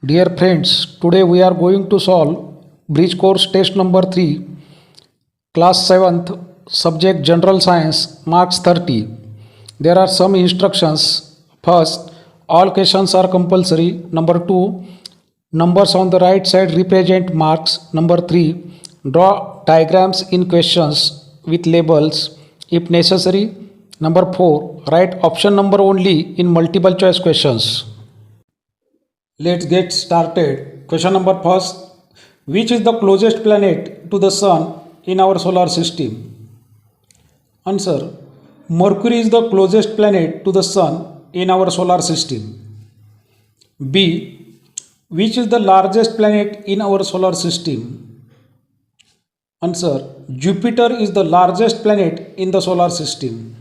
Dear friends, today we are going to solve Bridge Course Test number 3, Class 7th, Subject General Science, Marks 30. There are some instructions. First, all questions are compulsory. Number 2, numbers on the right side represent marks. Number 3, draw diagrams in questions with labels if necessary. Number 4, write option number only in multiple choice questions. Let's get started. Question number first. Which is the closest planet to the sun in our solar system? Answer. Mercury is the closest planet to the sun in our solar system. B. Which is the largest planet in our solar system? Answer. Jupiter is the largest planet in the solar system.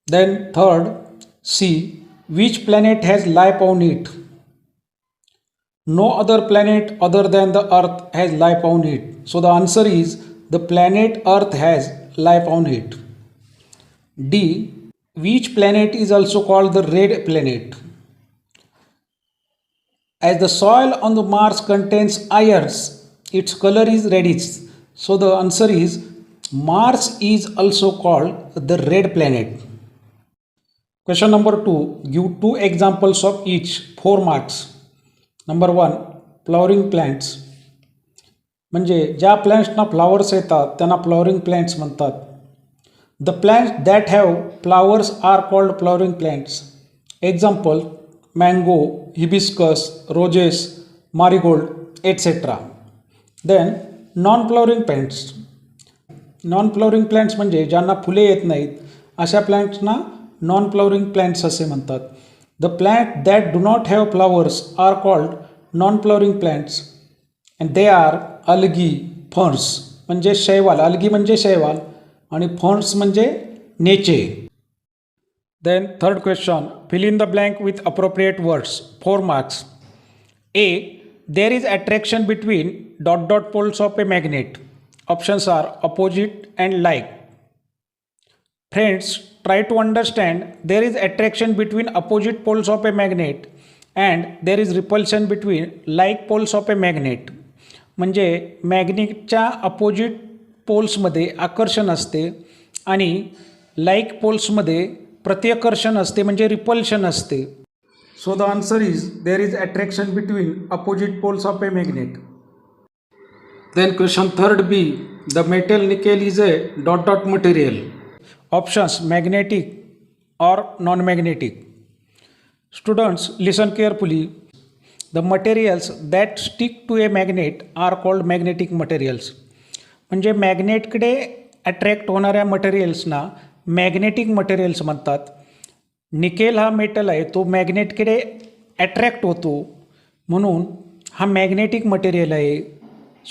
Then third, C. Which planet has life on it? No other planet other than the Earth has life on it. So the answer is the planet Earth has life on it. D. Which planet is also called the red planet? As the soil on the Mars contains ions, its color is reddish. So the answer is Mars is also called the red planet. Question number 2. Give 2 examples of each, 4 marks. Number 1, flowering plants. म्हणजे ज्या प्लॅन्ट्सना flowers येतात त्यांना flowering plants म्हणतात. The plants that have flowers are called flowering plants. Example mango, hibiscus, roses, marigold etcetera. Then non flowering plants. Non flowering plants म्हणजे ज्यांना फुले येत नाहीत अशा प्लॅन्ट्सना नॉन फ्लॉवरिंग प्लॅन्ट्स असे म्हणतात. The plants that do not have flowers are called non-flowering plants and they are algae, ferns म्हणजे शैवाल. algae म्हणजे शैवाल आणि ferns म्हणजे नेचे. Then third question, fill in the blank with appropriate words. 4 marks. A. There is attraction between ... poles of a magnet. Options are opposite and like. Friends, try to understand there is attraction between opposite poles of a magnet and there is repulsion between like poles of a magnet. म्हणजे मॅग्नेटच्या opposite पोल्समध्ये आकर्षण असते आणि like पोल्समध्ये प्रतिकर्षण असते म्हणजे repulsion असते. So the answer is there is attraction between opposite poles of a magnet. Then question third B. The metal nickel is a ... material. Options magnetic or non-magnetic. Students, listen carefully. The materials that stick to a magnet are called magnetic materials. म्हणजे मॅग्नेटकडे attract होणाऱ्या मटेरियल्सना magnetic materials म्हणतात. Nickel हा metal आहे तो मॅग्नेटकडे attract होतो म्हणून हा magnetic material आहे.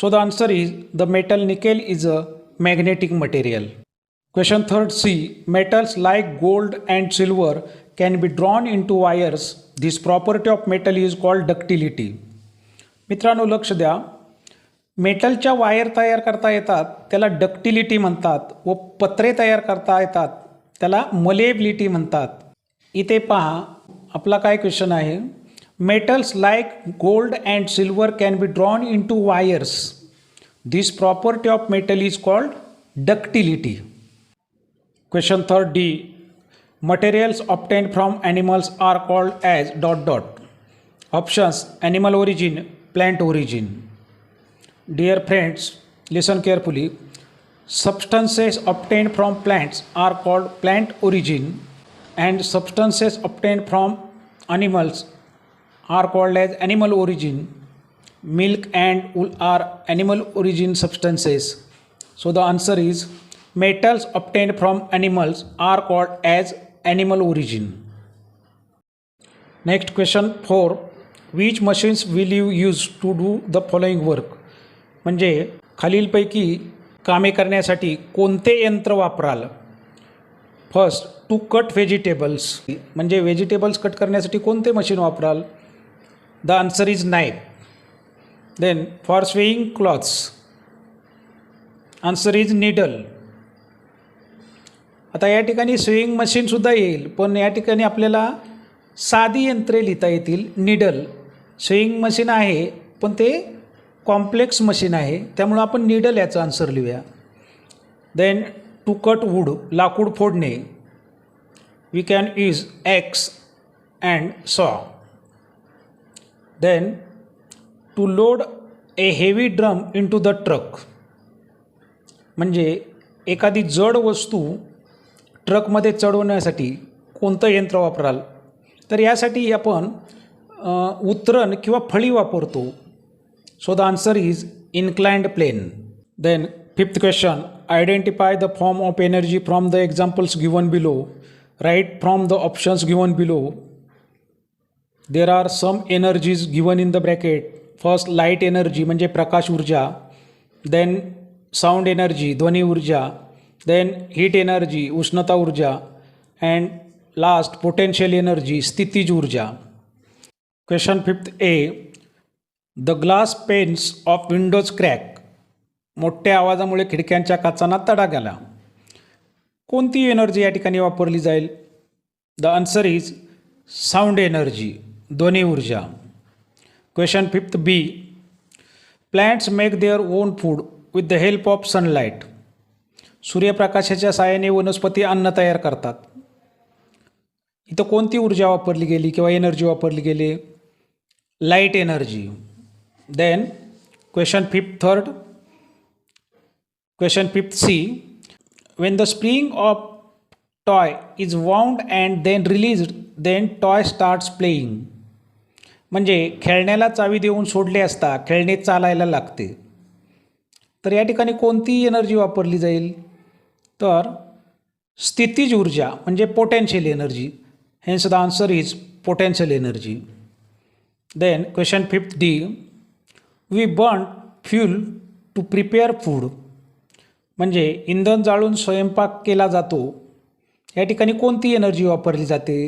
So the answer is the metal nickel is a magnetic material. Question third C. Metals like gold and silver can be drawn into wires. This property of metal is called ductility. मित्रांनो लक्ष द्या. मेटलच्या wire तयार करता येतात त्याला ductility म्हणतात व पत्रे तयार करता येतात त्याला मलेबिलिटी म्हणतात. इथे पहा आपला काय क्वेश्चन आहे. Metals like gold and silver can be drawn into wires. This property of metal is called ductility. Question third D. Materials obtained from animals are called as ... Options animal origin, plant origin. Dear friends, listen carefully. Substances obtained from plants are called plant origin and substances obtained from animals are called as animal origin. Milk and wool are animal origin substances. So the answer is metals obtained from animals are called as animal origin. Next question 4. Which machines will you use to do the following work? म्हणजे खालीलपैकी कामे करण्यासाठी कोणते यंत्र वापराल? First, to cut vegetables. म्हणजे vegetables cut करण्यासाठी कोणते मशीन वापराल? The answer is knife. Then for sewing clothes answer is needle. आता या ठिकाणी स्विंग मशीनसुद्धा येईल पण या ठिकाणी आपल्याला साधी यंत्रे लिहिता येतील नीडल. सेईंग मशीन आहे पण ते कॉम्प्लेक्स मशीन आहे, त्यामुळं आपण नीडल याचं आन्सर लिहूया. देन टू कट वूड, लाकूड फोडणे, we can use axe and saw. Then to load a heavy drum into the truck, म्हणजे एखादी जड वस्तू ट्रकमध्ये चढवण्यासाठी कोणतं यंत्र वापराल, तर यासाठी आपण उतरण किंवा फळी वापरतो. So the answer is inclined plane. Then fifth question, identify the form of energy from the examples given below, write from the options given below. There are some energies given in the bracket. First light energy म्हणजे प्रकाश ऊर्जा, then sound energy ध्वनी ऊर्जा, then heat energy उष्णता ऊर्जा, and last potential energy स्थितीज ऊर्जा. Question fifth A, the glass pains of Windows crack, मोठ्या आवाजामुळे खिडक्यांच्या काचांना तडा गेला. कोणती एनर्जी या ठिकाणी वापरली जाईल? The answer is sound energy ध्वनी ऊर्जा. Question fifth B, plants make their own food with the help of sunlight, सूर्यप्रकाशाच्या साहाय्याने वनस्पती अन्न तयार करतात. इथं कोणती ऊर्जा वापरली गेली किंवा एनर्जी वापरली गेली? Light energy. Then question fifth C, when the spring of toy is wound and then released, then toy starts playing. म्हणजे खेळण्याला चावी देऊन सोडले असता खेळणे चालायला लागते. तर या ठिकाणी कोणती एनर्जी वापरली जाईल? तर स्थितीज ऊर्जा म्हणजे potential energy. Hence the answer is potential energy. Then question fifth D, we burn fuel to prepare food, म्हणजे इंधन जाळून स्वयंपाक केला जातो. या ठिकाणी कोणती एनर्जी वापरली जाते?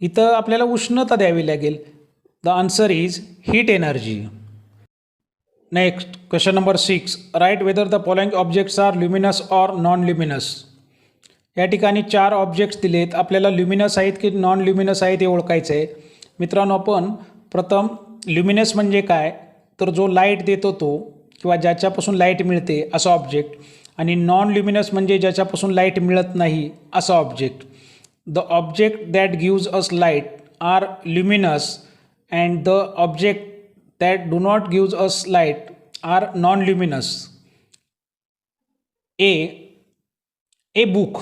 इथं आपल्याला उष्णता द्यावी लागेल. The answer is heat energy. Next question number 6, write whether the following objects are luminous or non luminous. या ठिकाणी 4 ऑब्जेक्ट्स दिलेत, आपल्याला ल्युमिनस आहेत की नॉन ल्युमिनस आहेत हे ओळखायचं आहे. मित्रांनो, आपण प्रथम ल्युमिनस म्हणजे काय, तर जो लाईट देतो तो किंवा ज्याच्यापासून लाईट मिळते असा ऑब्जेक्ट, आणि नॉन ल्युमिनस म्हणजे ज्याच्यापासून लाईट मिळत नाही असा object. The object that gives us light are luminous and the object that do not gives us light are non luminous. A book.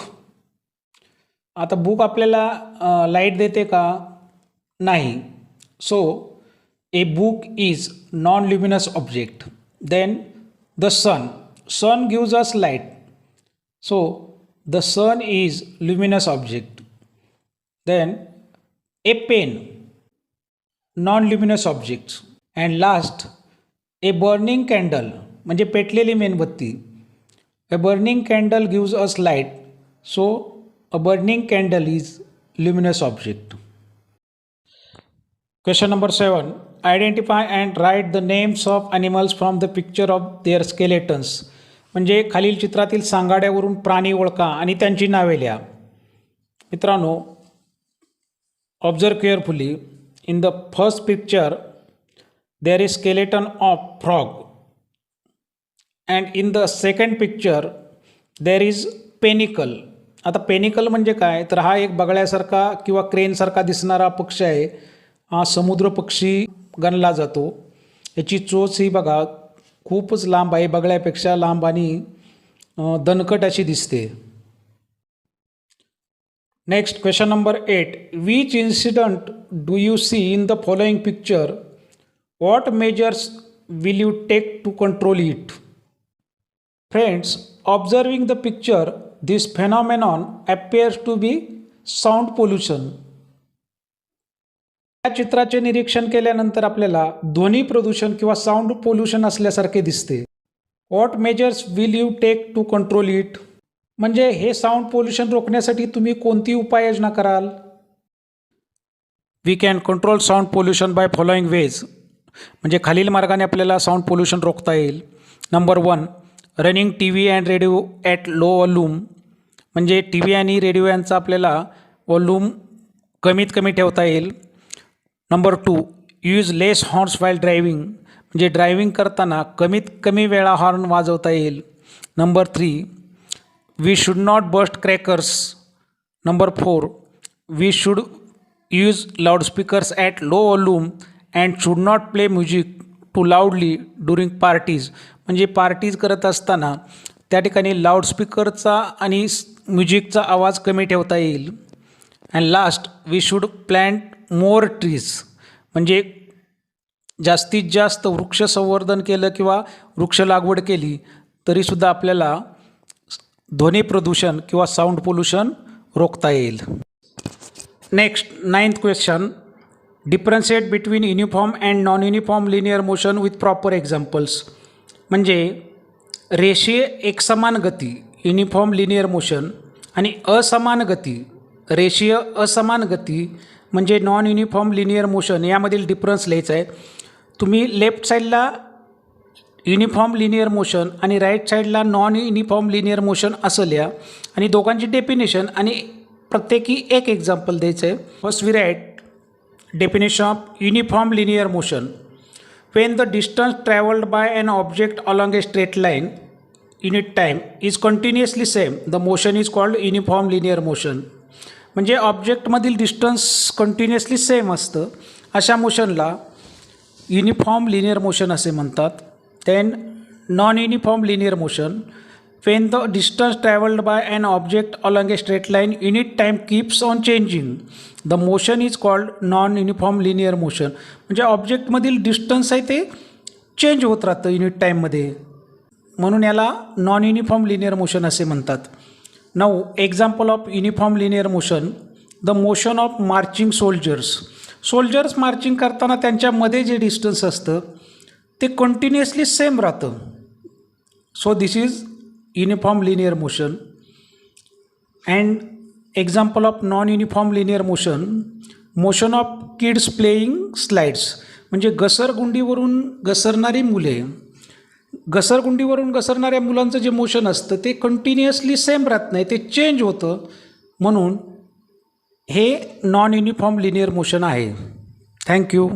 आता बुक आपल्याला लाईट देते का? नाही. So a book is non luminous object. Then the sun gives us light, so the sun is luminous object. Then a pen, non-luminous object. And last, a burning candle म्हणजे पेटलेली मेणबत्ती. A burning candle gives us light, so a burning candle is luminous object. Question number 7, identify and write the names of animals from the picture of their skeletons, म्हणजे खालील चित्रातील सांगाड्यावरून प्राणी ओळखा आणि त्यांची नावे लिहा. मित्रांनो, observe carefully. In the first picture there is skeleton of frog, and in the second picture there is panicle. आता पेनिकल म्हणजे काय, तर हा एक बगळ्यासारखा किंवा क्रेनसारखा दिसणारा पक्षी आहे. हा समुद्र पक्षी गणला जातो. याची चोच ही बघा खूपच लांब आहे, बगळ्यापेक्षा लांब आणि दणकट अशी दिसते. Next question number 8, which incident do you see in the following picture, what measures will you take to control it. Friends, observing the picture this phenomenon appears to be sound pollution. या चित्राचे निरीक्षण केल्यानंतर आपल्याला ध्वनी प्रदूषण किंवा sound pollution असल्यासारखे दिसते. What measures will you take to control it, म्हणजे हे साऊंड पोल्युशन रोखण्यासाठी तुम्ही कोणती उपाययोजना कराल? We can control sound pollution by following ways, म्हणजे खालील मार्गाने आपल्याला साऊंड पोल्युशन रोखता येईल. Number 1, running T V and radio at low volume, म्हणजे टी व्ही आणि रेडिओ यांचा आपल्याला वॉल्यूम कमीत कमी ठेवता येईल. Number 2, use less horns while driving, म्हणजे ड्रायव्हिंग करताना कमीत कमी वेळा हॉर्न वाजवता येईल. Number 3, we should not burst crackers. Number 4, we should use loudspeakers at low volume and should not play music too loudly during parties, म्हणजे parties करत असताना त्या ठिकाणी लाऊडस्पीकरचा आणि म्युझिकचा आवाज कमी ठेवता येईल. And last, we should plant more trees, म्हणजे जास्तीत जास्त वृक्ष संवर्धन केलं किंवा वृक्ष लागवड केली तरीसुद्धा आपल्याला ध्वनी प्रदूषण किंवा साऊंड पोल्युशन रोखता येईल. Next 9th question, differentiate between uniform and non uniform linear motion with proper examples. म्हणजे रेषीय एकसमान गती युनिफॉर्म लिनियर मोशन आणि असमान गती रेषीय असमान गती म्हणजे नॉन युनिफॉर्म लिनियर मोशन यामधील डिफरन्स लिहायचा आहे. तुम्ही लेफ्ट साईडला युनिफॉर्म लिनियर मोशन आणि राईट साईडला नॉन युनिफॉर्म लिनियर मोशन असं लिहा आणि दोघांची डेफिनेशन आणि प्रत्येकी एक एक्झाम्पल द्यायचं आहे. First we write definition of uniform linear motion. When the distance traveled by an object along a straight line unit time is continuously same, the motion is called uniform linear motion. म्हणजे ऑब्जेक्टमधील distance continuously same असतं अशा मोशनला uniform linear motion असे म्हणतात. Then non uniform linear motion, when the distance traveled by an object along a straight line unit time keeps on changing, the motion is called non-uniform linear motion. म्हणजे ऑब्जेक्टमधील distance आहे ते change होत राहतं unit टाईममध्ये, म्हणून याला non uniform linear motion असे म्हणतात. Now example of uniform linear motion, the motion of marching soldiers marching करताना त्यांच्यामध्ये जे डिस्टन्स असतं ते कंटिन्युअसली सेम राहतं. So this is uniform linear motion. And example of non uniform linear motion of kids playing slides, म्हणजे घसरगुंडीवरून घसरणाऱ्या मुलांचं जे motion असतं ते कंटिन्युअसली सेम राहत नाही, ते चेंज होतं, म्हणून हे नॉन युनिफॉर्म लिनियर मोशन आहे. थँक्यू.